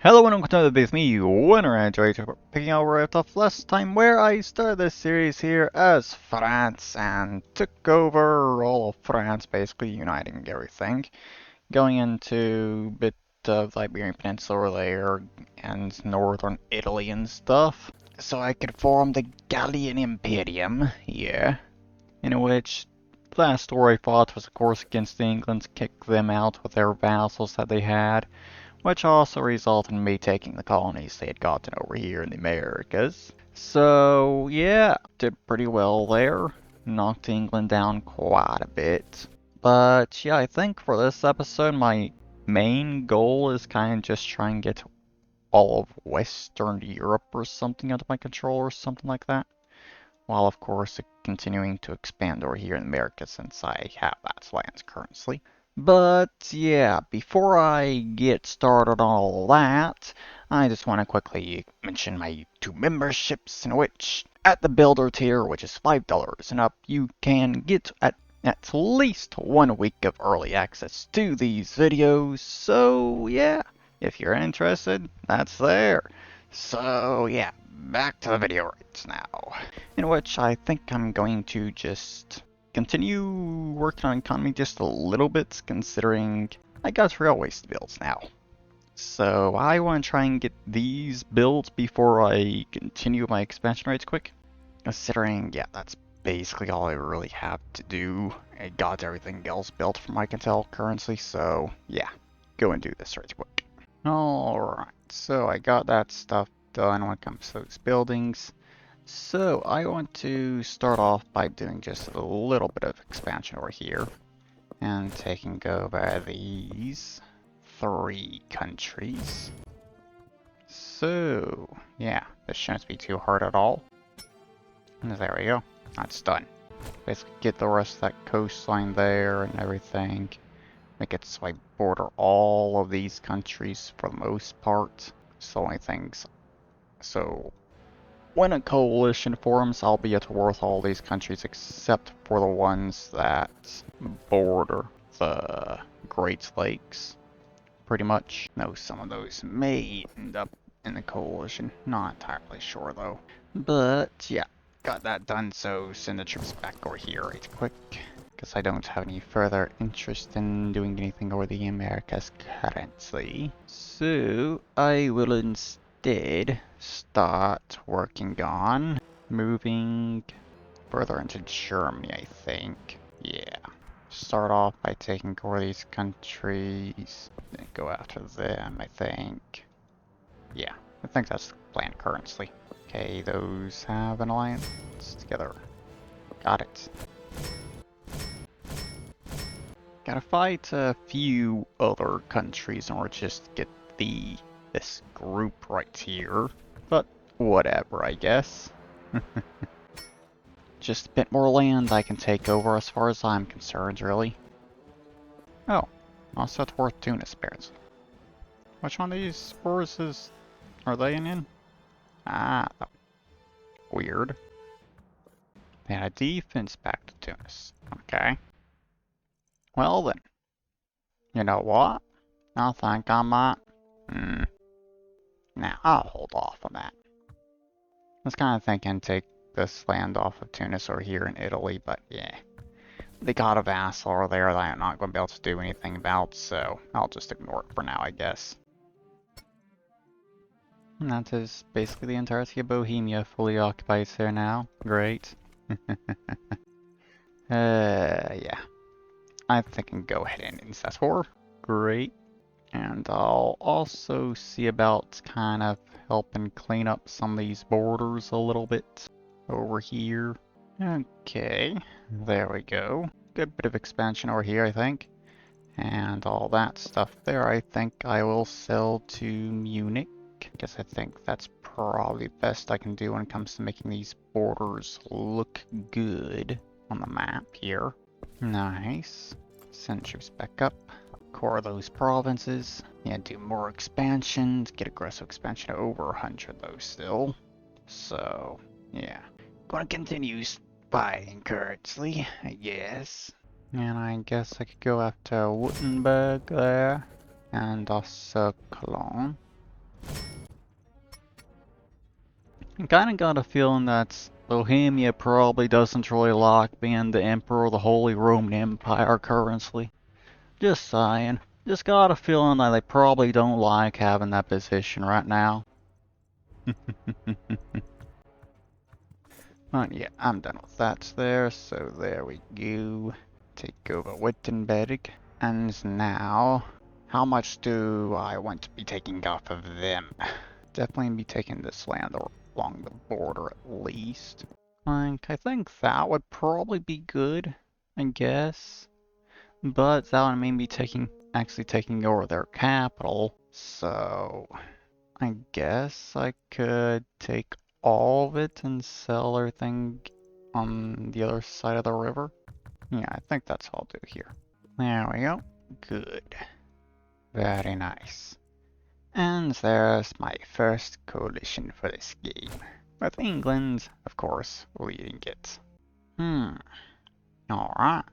Hello and welcome to the with me, Winner Android, picking up where I left off last time, where I started this series here as France and took over all of France, basically uniting everything, going into a bit of Iberian Peninsula there and northern Italy and stuff, so I could form the Gallian Imperium here, in which last war I fought was of course against England to kick them out with their vassals that they had, which also resulted in me taking the colonies they had gotten over here in the Americas. So, yeah, did pretty well there. Knocked England down quite a bit. But, yeah, I think for this episode, my main goal is kind of just try and get all of Western Europe or something under my control or something like that. While, of course, continuing to expand over here in America since I have that lands currently. But yeah, before I get started on all that, I just want to quickly mention my two memberships, in which at the Builder tier, which is $5 and up, you can get at least 1 week of early access to these videos. So yeah, if you're interested, that's there. So yeah, back to the video right now, in which I think I'm going to just continue working on economy just a little bit, considering I got railways to build now. So I want to try and get these built before I continue my expansion rates quick. Considering, yeah, that's basically all I really have to do. I got everything else built from I can tell currently, so yeah, go and do this right quick. Alright, so I got that stuff done when it comes to those buildings. So I want to start off by doing just a little bit of expansion over here and taking over these 3 countries. So yeah, this shouldn't be too hard at all. And there we go, that's done. Basically get the rest of that coastline there and everything. Make it so I border all of these countries for the most part. It's the only things. So when a coalition forms, I'll be at war with all these countries except for the ones that border the Great Lakes, pretty much. Though some of those may end up in the coalition, not entirely sure though. But yeah, got that done, so send the troops back over here right quick, because I don't have any further interest in doing anything over the Americas currently. So I will instead start working on moving further into Germany, I think. Yeah. Start off by taking over these countries, then go after them, I think. Yeah, I think that's the plan currently. Okay, those have an alliance together. Got it. Gotta fight a few other countries in order to just get this group right here. But whatever, I guess. Just a bit more land I can take over as far as I'm concerned, really. Oh, also it's worth Tunis, apparently. Which one of these forces are they in? Ah, weird. They had a defense back to Tunis. Okay. Well then. You know what? I think I might... Nah, I'll hold off on that. I was kind of thinking take this land off of Tunis or here in Italy, but yeah. They got a vassal over there that I'm not going to be able to do anything about, so I'll just ignore it for now, I guess. And that is basically the entirety of Bohemia fully occupied there now. Great. Yeah. I think I can go ahead and end that war. Great. And I'll also see about kind of helping clean up some of these borders a little bit over here. Okay, there we go. Good bit of expansion over here, I think. And all that stuff there, I think I will sell to Munich. Guess I think that's probably the best I can do when it comes to making these borders look good on the map here. Nice. Send troops back up. Core those provinces. Yeah, do more expansions. Get aggressive expansion to over 100 though still. So, yeah. Gonna continue spying currently, I guess. And I guess I could go after Wittenberg there. And also Cologne. I kinda got a feeling that Bohemia probably doesn't really like being the Emperor of the Holy Roman Empire currently. Just saying. Just got a feeling that they probably don't like having that position right now. But yeah, I'm done with that there, so there we go. Take over Wittenberg. And now, how much do I want to be taking off of them? Definitely be taking this land along the border at least. Like, I think that would probably be good, I guess. But that would mean me actually taking over their capital. So, I guess I could take all of it and sell everything on the other side of the river. Yeah, I think that's what I'll do here. There we go. Good. Very nice. And there's my first coalition for this game. With England, of course, leading it. Alright.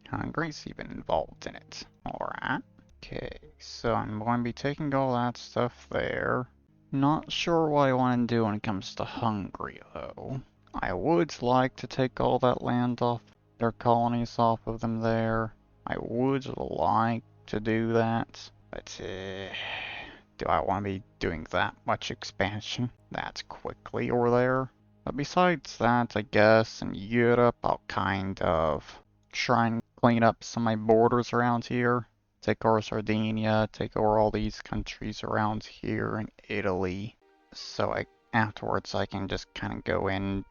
Hungary's even involved in it. Alright. Okay, so I'm going to be taking all that stuff there. Not sure what I want to do when it comes to Hungary, though. I would like to take all that land off, their colonies off of them there. I would like to do that, but do I want to be doing that much expansion that quickly over there? But besides that, I guess in Europe I'll kind of try and clean up some of my borders around here. Take over Sardinia, take over all these countries around here in Italy. So afterwards I can just kind of go in,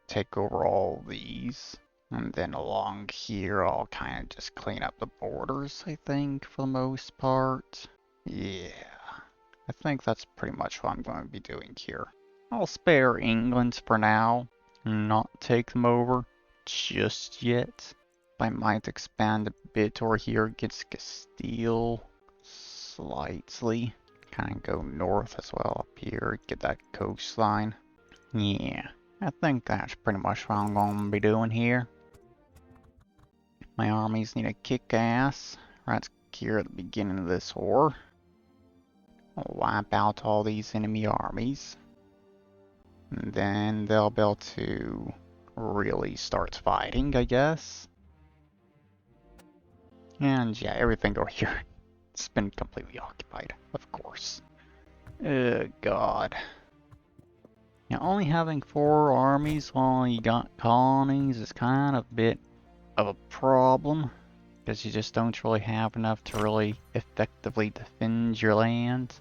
take over all these. And then along here I'll kind of just clean up the borders, I think, for the most part. Yeah, I think that's pretty much what I'm going to be doing here. I'll spare England for now, not take them over just yet. I might expand a bit over here against Castile slightly. Kind of go north as well up here, get that coastline. Yeah, I think that's pretty much what I'm going to be doing here. My armies need to kick ass right here at the beginning of this war. I'll wipe out all these enemy armies. And then they'll be able to really start fighting, I guess. And yeah, everything over here, it's been completely occupied, of course. God. Now, only having 4 armies while you got colonies is kind of a bit of a problem, because you just don't really have enough to really effectively defend your land.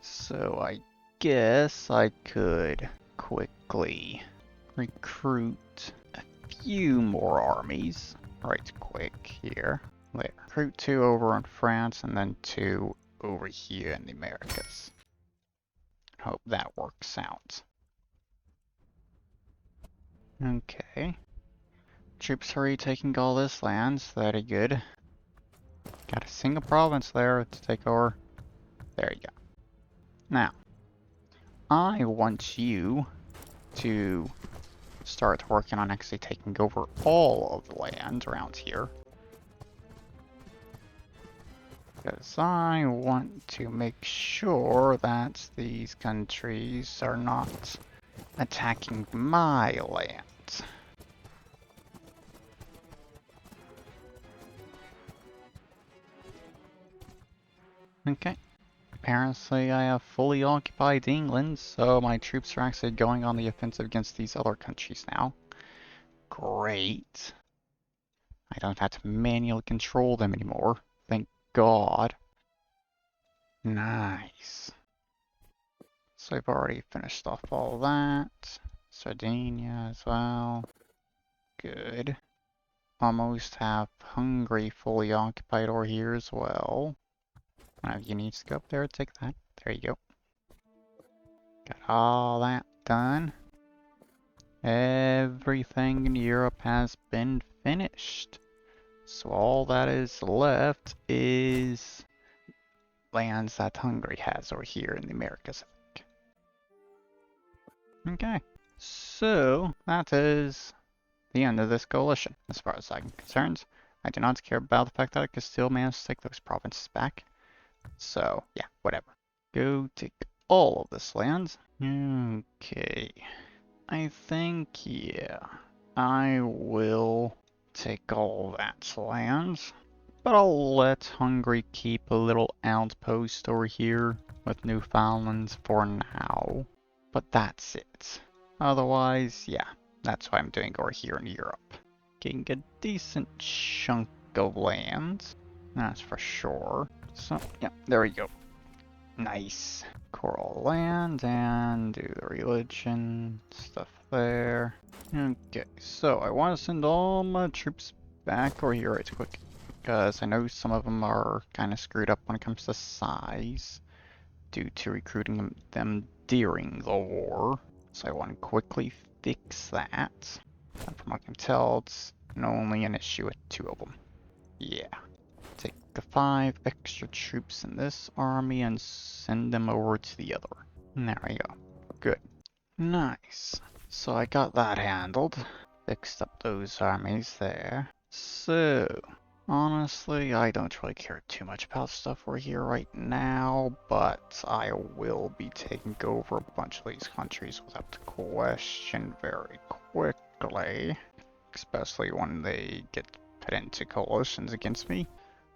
So I guess I could quickly recruit a few more armies right quick here. Recruit 2 over in France and then 2 over here in the Americas. Hope that works out. Okay. Troops are retaking all this land, so very good. Got a single province there to take over. There you go. Now, I want you to start working on actually taking over all of the land around here. Because I want to make sure that these countries are not attacking my land. Okay. Apparently I have fully occupied England, so my troops are actually going on the offensive against these other countries now. Great. I don't have to manually control them anymore. Thank God. Nice. So I've already finished off all that. Sardinia as well. Good. Almost have Hungary fully occupied over here as well. One of you needs to go up there and take that. There you go. Got all that done. Everything in Europe has been finished. So all that is left is lands that Hungary has over here in the Americas, I think. Okay. So that is the end of this coalition, as far as I'm concerned. I do not care about the fact that I can still manage to take those provinces back. So, yeah, whatever. Go take all of this land. Okay. I think, yeah, I will take all that land. But I'll let Hungary keep a little outpost over here with Newfoundland for now. But that's it. Otherwise, yeah, that's what I'm doing over here in Europe. Getting a decent chunk of land, that's for sure. So, yeah, there we go. Nice. Coral land and do the religion stuff there. Okay, so I want to send all my troops back over here right quick, because I know some of them are kind of screwed up when it comes to size due to recruiting them during the war. So I want to quickly fix that. And from what I can tell, it's only an issue with 2 of them. Yeah. Take the 5 extra troops in this army and send them over to the other. And there we go. Good. Nice. So I got that handled. Fixed up those armies there. So, honestly, I don't really care too much about stuff over here right now, but I will be taking over a bunch of these countries without question very quickly. Especially when they get put into coalitions against me.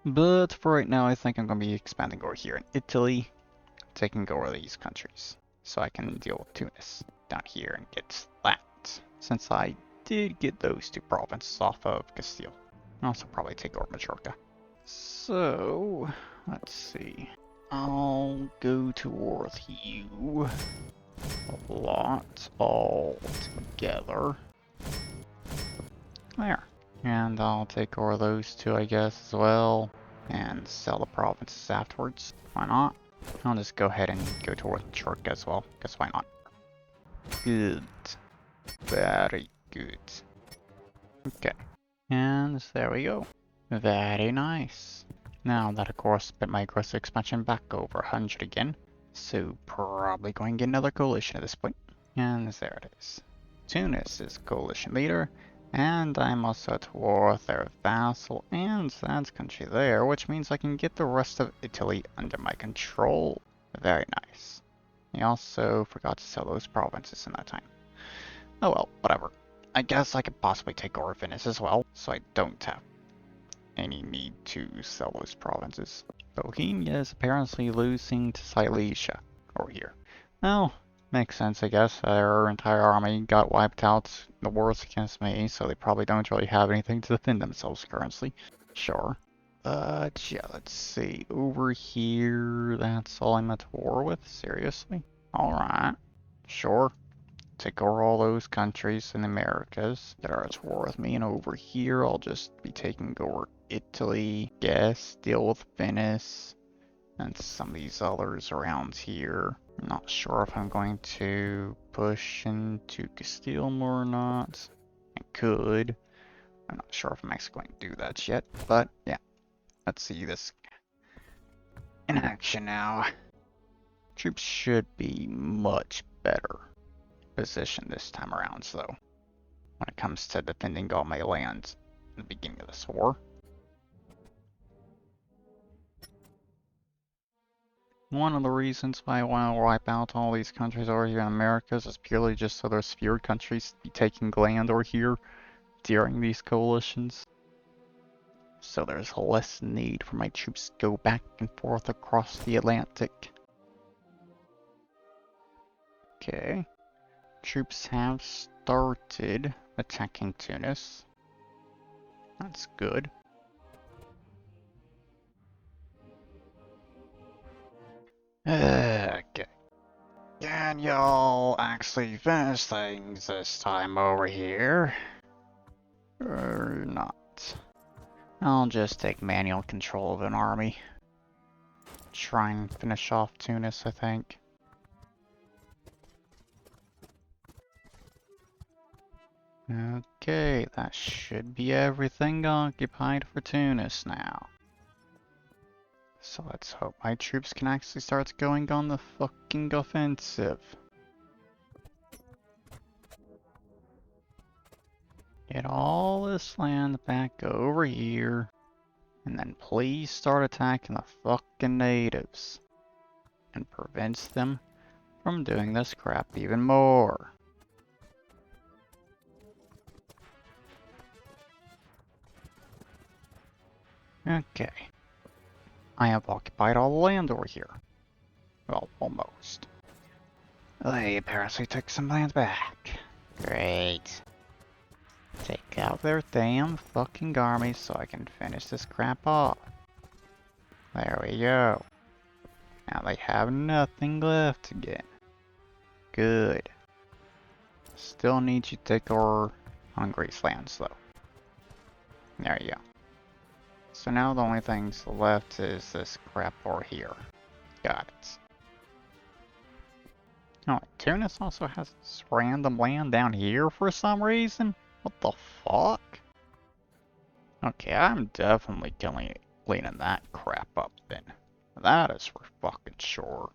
But for right now, I think I'm going to be expanding over here in Italy, taking over these countries, so I can deal with Tunis down here and get that, since I did get those 2 provinces off of Castile. I'll also probably take over Majorca. So, let's see. I'll go to war with you a lot all together. There. And I'll take over those 2, I guess, as well, and sell the provinces afterwards. Why not? I'll just go ahead and go towards Majorca as well, because why not? Good. Very good. Okay. And there we go. Very nice. Now that, of course, spent my aggressive expansion back over 100 again, so probably going to get another coalition at this point. And there it is. Tunis is coalition leader, and I'm also at war with their vassal and that country there, which means I can get the rest of Italy under my control. Very nice. I also forgot to sell those provinces in that time. Oh well, whatever. I guess I could possibly take over Venice as well, so I don't have any need to sell those provinces. Bohemia is apparently losing to Silesia over here. Well, makes sense, I guess. Their entire army got wiped out in the wars against me, so they probably don't really have anything to defend themselves currently. Sure. But yeah, let's see. Over here, that's all I'm at war with? Seriously? Alright. Sure. Take over all those countries in the Americas that are at war with me, and over here I'll just be taking over Italy, guess, deal with Venice, and some of these others around here. I'm not sure if I'm going to push into Castile more or not. I could. I'm not sure if I'm actually going to do that yet, but yeah. Let's see this in action now. Troops should be much better positioned this time around, though, when it comes to defending all my lands in the beginning of this war. One of the reasons why I want to wipe out all these countries over here in Americas is purely just so there's fewer countries to be taking land over here during these coalitions. So there's less need for my troops to go back and forth across the Atlantic. Okay. Troops have started attacking Tunis. That's good. Okay. Can y'all actually finish things this time over here? Or not? I'll just take manual control of an army. Try and finish off Tunis, I think. Okay, that should be everything occupied for Tunis now. So let's hope my troops can actually start going on the fucking offensive. Get all this land back over here, and then please start attacking the fucking natives, and prevents them from doing this crap even more. Okay. I have occupied all the land over here. Well, almost. They apparently took some land back. Great. Take out their damn fucking armies so I can finish this crap off. There we go. Now they have nothing left again. Good. Still need you to take over Hungary's lands though. There you go. So now the only things left is this crap over here. Got it. Oh, Tunis also has this random land down here for some reason? What the fuck? Okay, I'm definitely cleaning that crap up then. That is for fucking sure.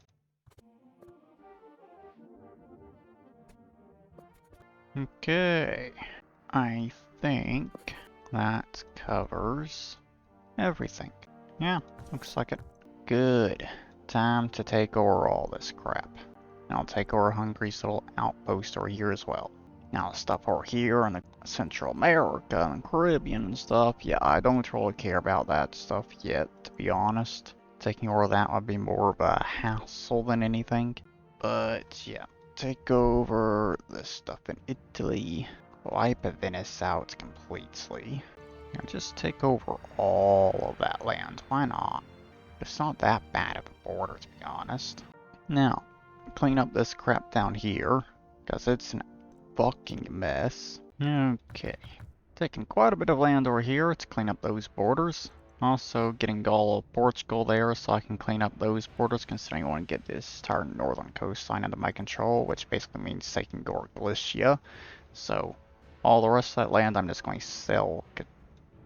Okay, I think that covers everything. Yeah, looks like it. Good. Time to take over all this crap. And I'll take over Hungary's little outpost over here as well. Now the stuff over here in the Central America and Caribbean and stuff, yeah, I don't really care about that stuff yet, to be honest. Taking over that would be more of a hassle than anything. But yeah, take over this stuff in Italy. Wipe Venice out completely. And just take over all of that land. Why not? It's not that bad of a border, to be honest. Now, clean up this crap down here, because it's an fucking mess. Okay. Taking quite a bit of land over here to clean up those borders. Also getting all of Portugal there so I can clean up those borders, considering I want to get this entire northern coastline under my control, which basically means taking over Galicia. So all the rest of that land I'm just going to sell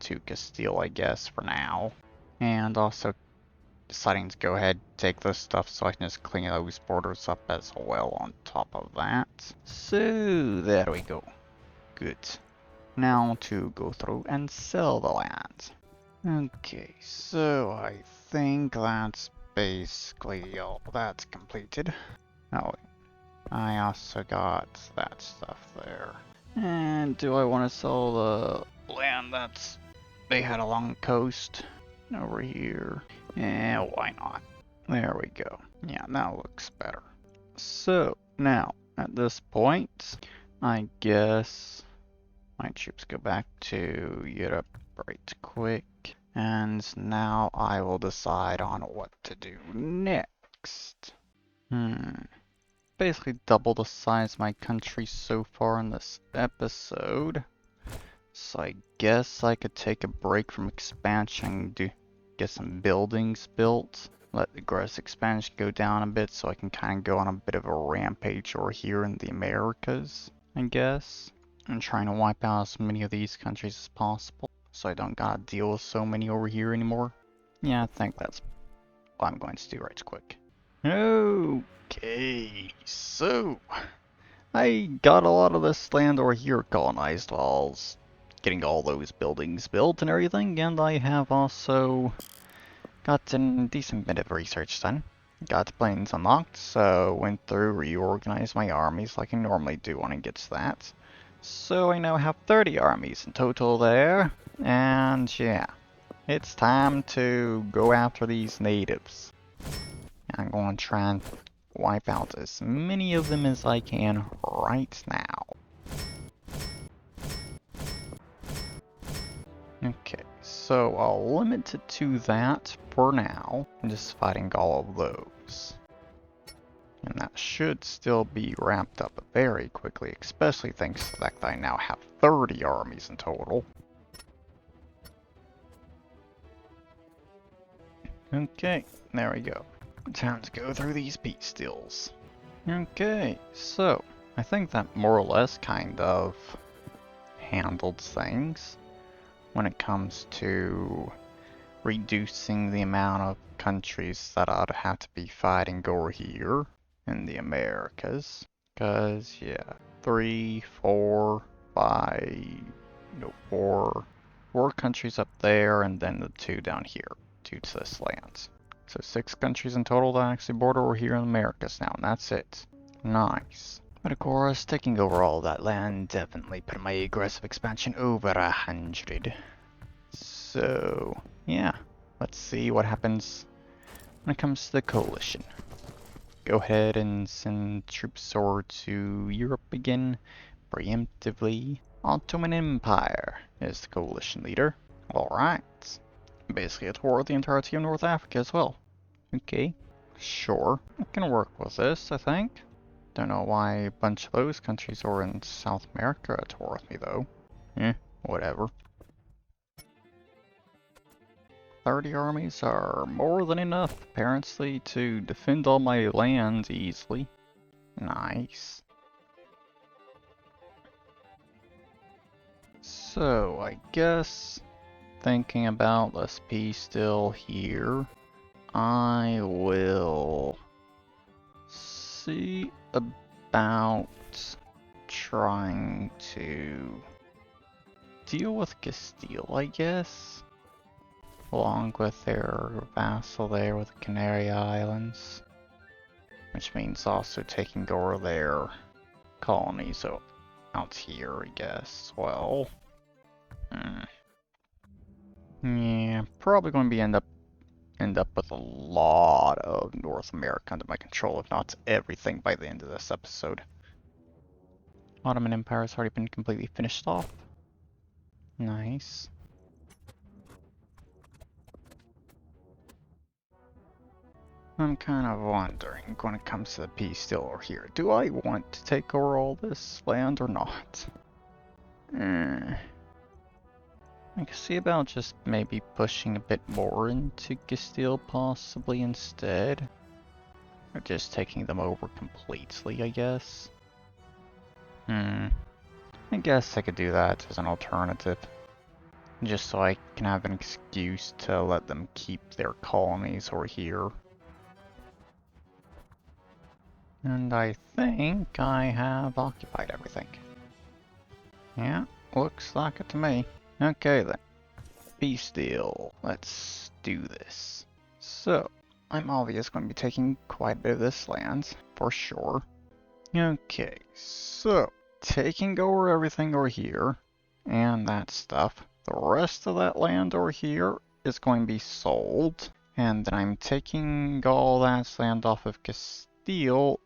to Castile, I guess, for now. And also deciding to go ahead and take this stuff so I can just clean those borders up as well on top of that. So there we go. Good. Now to go through and sell the land. Okay, so I think that's basically all that's completed. Oh, I also got that stuff there. And do I want to sell the land that's they had along the coast over here? Yeah, why not? There we go. Yeah, that looks better. So now at this point, I guess my troops go back to Europe right quick. And now I will decide on what to do next. Basically double the size of my country so far in this episode. So I guess I could take a break from expansion to get some buildings built. Let the gross expansion go down a bit so I can kind of go on a bit of a rampage over here in the Americas, I guess. I'm trying to wipe out as many of these countries as possible so I don't gotta deal with so many over here anymore. Yeah, I think that's what I'm going to do right quick. Okay, so I got a lot of this land over here colonized while I was getting all those buildings built and everything, and I have also gotten a decent bit of research done. Got the planes unlocked, so went through, reorganized my armies like I normally do when I get to that. So I now have 30 armies in total there, and yeah, it's time to go after these natives. I'm going to try and wipe out as many of them as I can right now. Okay, so I'll limit it to that for now. I'm just fighting all of those. And that should still be wrapped up very quickly, especially thanks to the fact that I now have 30 armies in total. Okay, there we go. Time to go through these peace deals. Okay, so I think that more or less kind of handled things when it comes to reducing the amount of countries that I'd have to be fighting over here in the Americas. Because, yeah, 3, 4, 5, no, four countries up there, and then the 2 down here, due to this land. So 6 countries in total that actually border over here in the Americas now, and that's it. Nice. But of course, taking over all that land definitely put my aggressive expansion over 100. So, yeah. Let's see what happens when it comes to the coalition. Go ahead and send troops over to Europe again, preemptively. Ottoman Empire is the coalition leader. Alright. Basically a tour of the entirety of North Africa as well. Okay, sure. I can work with this, I think. Don't know why a bunch of those countries are in South America at war with me though. Whatever. 30 armies are more than enough, apparently, to defend all my lands easily. Nice. So, I guess, thinking about this piece still here, I will see about trying to deal with Castile, I guess. Along with their vassal there with the Canary Islands. Which means also taking over their colonies out here, I guess. Well, yeah, probably going to be end up with a lot of North America under my control, if not everything, by the end of this episode. Ottoman Empire has already been completely finished off. Nice. I'm kind of wondering when it comes to the peace deal over here. Do I want to take over all this land or not? I can see about just maybe pushing a bit more into Castile possibly instead. Or just taking them over completely, I guess. I guess I could do that as an alternative. Just so I can have an excuse to let them keep their colonies over here. And I think I have occupied everything. Yeah, looks like it to me. Okay then. Peace deal. Let's do this. So, I'm obviously going to be taking quite a bit of this land, for sure. Okay, so, taking over everything over here, and that stuff. The rest of that land over here is going to be sold. And then I'm taking all that land off of Castile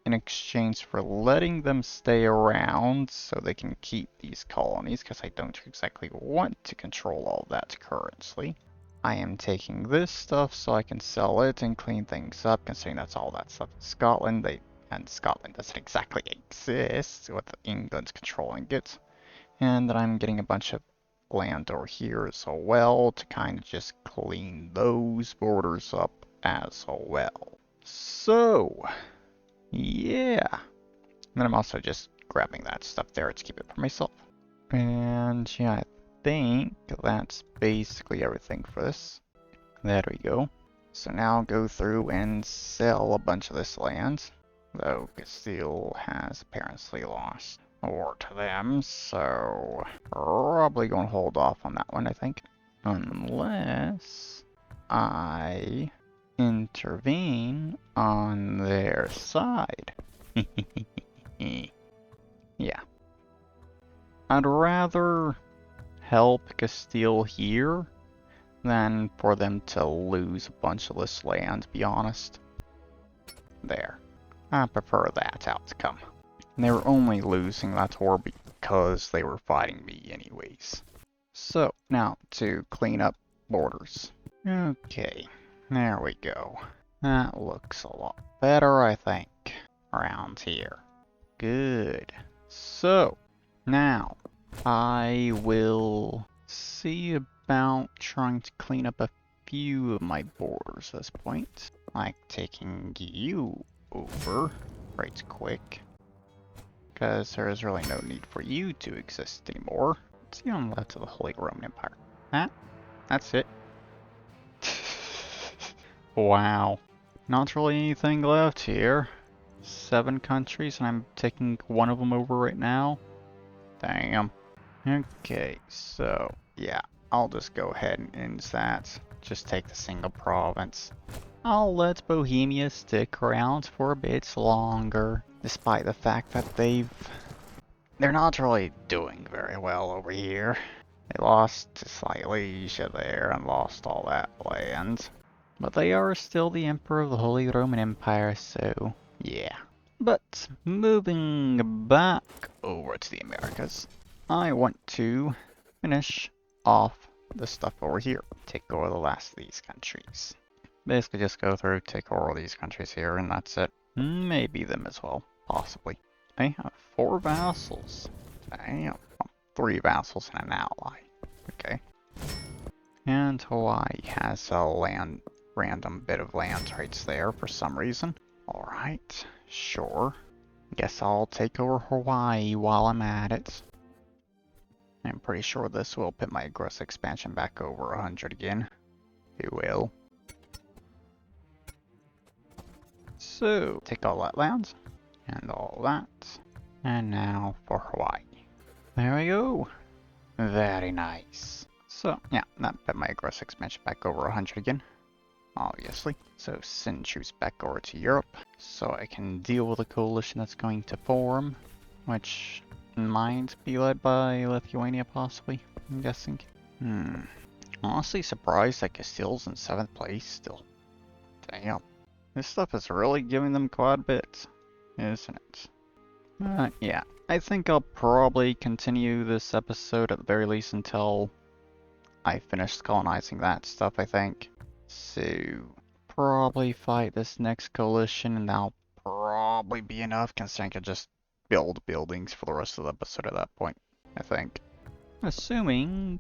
in exchange for letting them stay around so they can keep these colonies, because I don't exactly want to control all that currently. I am taking this stuff so I can sell it and clean things up, considering that's all that stuff in Scotland. And Scotland doesn't exactly exist with England controlling it. And then I'm getting a bunch of land over here as well to kind of just clean those borders up as well. So, yeah. And then I'm also just grabbing that stuff there to keep it for myself. And yeah, I think that's basically everything for this. There we go. So now I'll go through and sell a bunch of this land. Though Castile has apparently lost war to them, so probably gonna hold off on that one, I think. Unless I intervene on their side. Yeah. I'd rather help Castile here than for them to lose a bunch of this land, to be honest. There. I prefer that outcome. And they were only losing that war because they were fighting me anyways. So, now to clean up borders. Okay, there we go. That looks a lot better, I think, around here. Good. So, now, I will see about trying to clean up a few of my borders at this point. Like taking you over right quick. Because there is really no need for you to exist anymore. Let's see on the left of the Holy Roman Empire. That's it. Wow. Not really anything left here. 7 countries, and I'm taking one of them over right now. Damn. Okay, so, yeah. I'll just go ahead and end that. Just take the single province. I'll let Bohemia stick around for a bit longer. despite the fact that they're not really doing very well over here. They lost to Silesia there and lost all that land. But they are still the Emperor of the Holy Roman Empire, so yeah. But moving back over to the Americas, I want to finish off the stuff over here. Take over the last of these countries. Basically just go through, take over all these countries here, and that's it. Maybe them as well, possibly. I have 4 vassals. Damn. 3 vassals and an ally. Okay. And Hawaii has a random bit of land rights there for some reason. Alright, sure. Guess I'll take over Hawaii while I'm at it. I'm pretty sure this will put my gross expansion back over 100 again. It will. So, take all that land, and all that, and now for Hawaii. There we go. Very nice. So, yeah, that put my gross expansion back over 100 again. Obviously. So send troops back over to Europe, so I can deal with a coalition that's going to form, which might be led by Lithuania possibly, I'm guessing. Honestly surprised that Castile's in 7th place still. Damn. This stuff is really giving them quite a bit, isn't it? Yeah, I think I'll probably continue this episode at the very least until I finish colonizing that stuff, I think. So, probably fight this next coalition, and that'll probably be enough, considering I can just build buildings for the rest of the episode at that point, I think. Assuming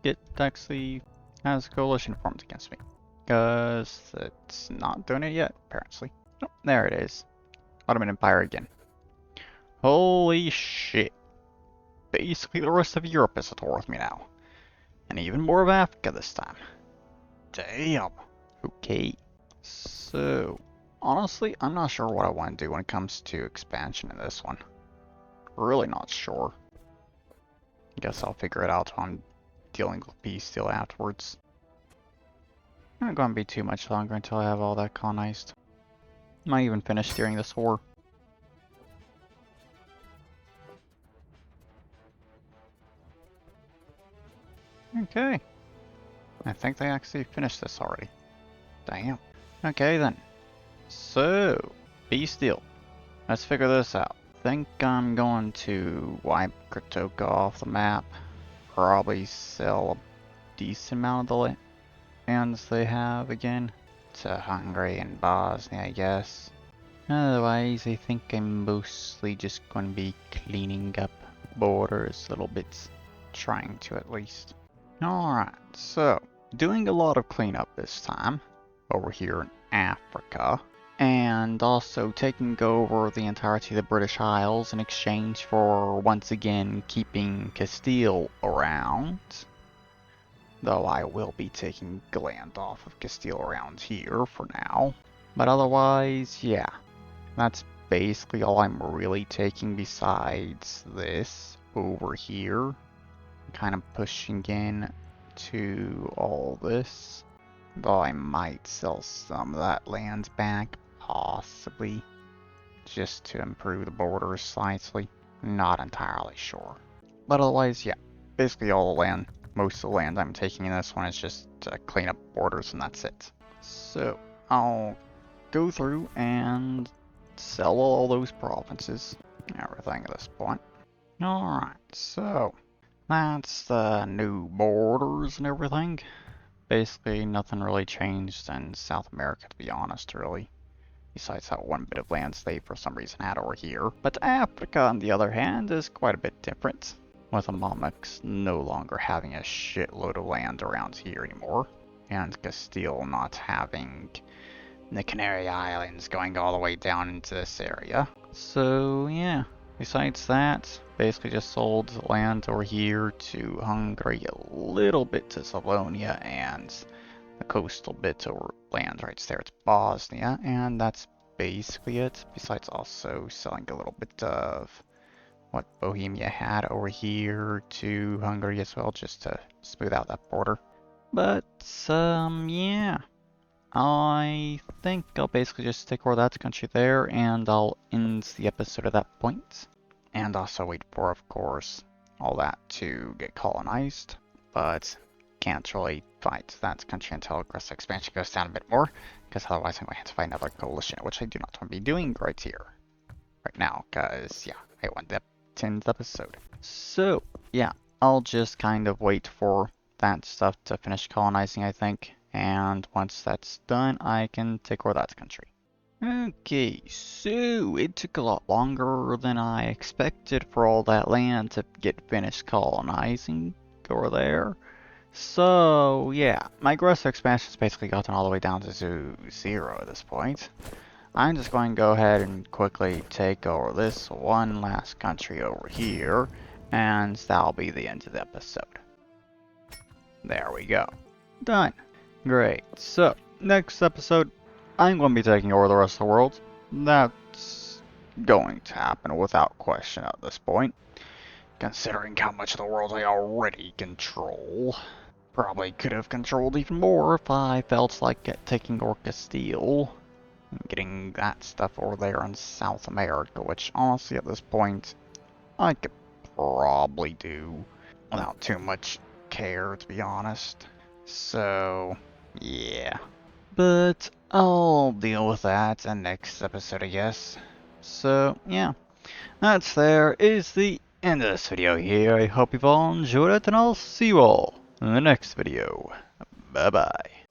it actually has a coalition formed against me. Because it's not doing it yet, apparently. Oh, there it is. Ottoman Empire again. Holy shit. Basically the rest of Europe is at war with me now. And even more of Africa this time. Damn. Okay. So, honestly, I'm not sure what I want to do when it comes to expansion in this one. Really not sure. Guess I'll figure it out when I'm dealing with peace deal afterwards. Not going to be too much longer until I have all that colonized. Might even finish during this war. Okay. I think they actually finished this already. Damn. Okay then. So, peace deal. Let's figure this out. Think I'm going to wipe Kratoka off the map. Probably sell a decent amount of the lands they have again to Hungary and Bosnia, I guess. Otherwise, I think I'm mostly just going to be cleaning up borders a little bit. Trying to, at least. Alright, so doing a lot of cleanup this time over here in Africa, and also taking over the entirety of the British Isles in exchange for once again keeping Castile around. Though I will be taking land off of Castile around here for now. But otherwise, yeah, that's basically all I'm really taking besides this over here. Kind of pushing in to all this, though I might sell some of that land back, possibly, just to improve the borders slightly. Not entirely sure. But otherwise, yeah, basically all the land, most of the land I'm taking in this one is just to clean up borders and that's it. So, I'll go through and sell all those provinces, everything at this point. Alright, so that's the new borders and everything. Basically, nothing really changed in South America, to be honest, really. Besides that one bit of land they, for some reason, had over here. But Africa, on the other hand, is quite a bit different. With the Mamluks no longer having a shitload of land around here anymore. And Castile not having the Canary Islands going all the way down into this area. So, yeah. Besides that, basically just sold land over here to Hungary, a little bit to Slavonia, and the coastal bit over land rights there to Bosnia, and that's basically it. Besides also selling a little bit of what Bohemia had over here to Hungary as well, just to smooth out that border. But, yeah. I think I'll basically just take over that country there, and I'll end the episode at that point. And also wait for, of course, all that to get colonized. But can't really fight that country until aggressive expansion goes down a bit more, because otherwise I'm going to have to find another coalition, which I do not want to be doing right here. Right now, because, yeah, I want that 10th episode. So, yeah, I'll just kind of wait for that stuff to finish colonizing, I think. And once that's done, I can take over that country. Okay, so it took a lot longer than I expected for all that land to get finished colonizing over there. So, yeah, my aggressive expansion's basically gotten all the way down to 0 at this point. I'm just going to go ahead and quickly take over this one last country over here, and that'll be the end of the episode. There we go. Done. Great. So, next episode, I'm going to be taking over the rest of the world. That's going to happen without question at this point, considering how much of the world I already control. Probably could have controlled even more if I felt like taking over Castile. Getting that stuff over there in South America, which honestly at this point I could probably do without too much care, to be honest. So, yeah. But I'll deal with that in next episode, I guess. So, yeah. That's there is the end of this video here. I hope you've all enjoyed it, and I'll see you all in the next video. Bye-bye.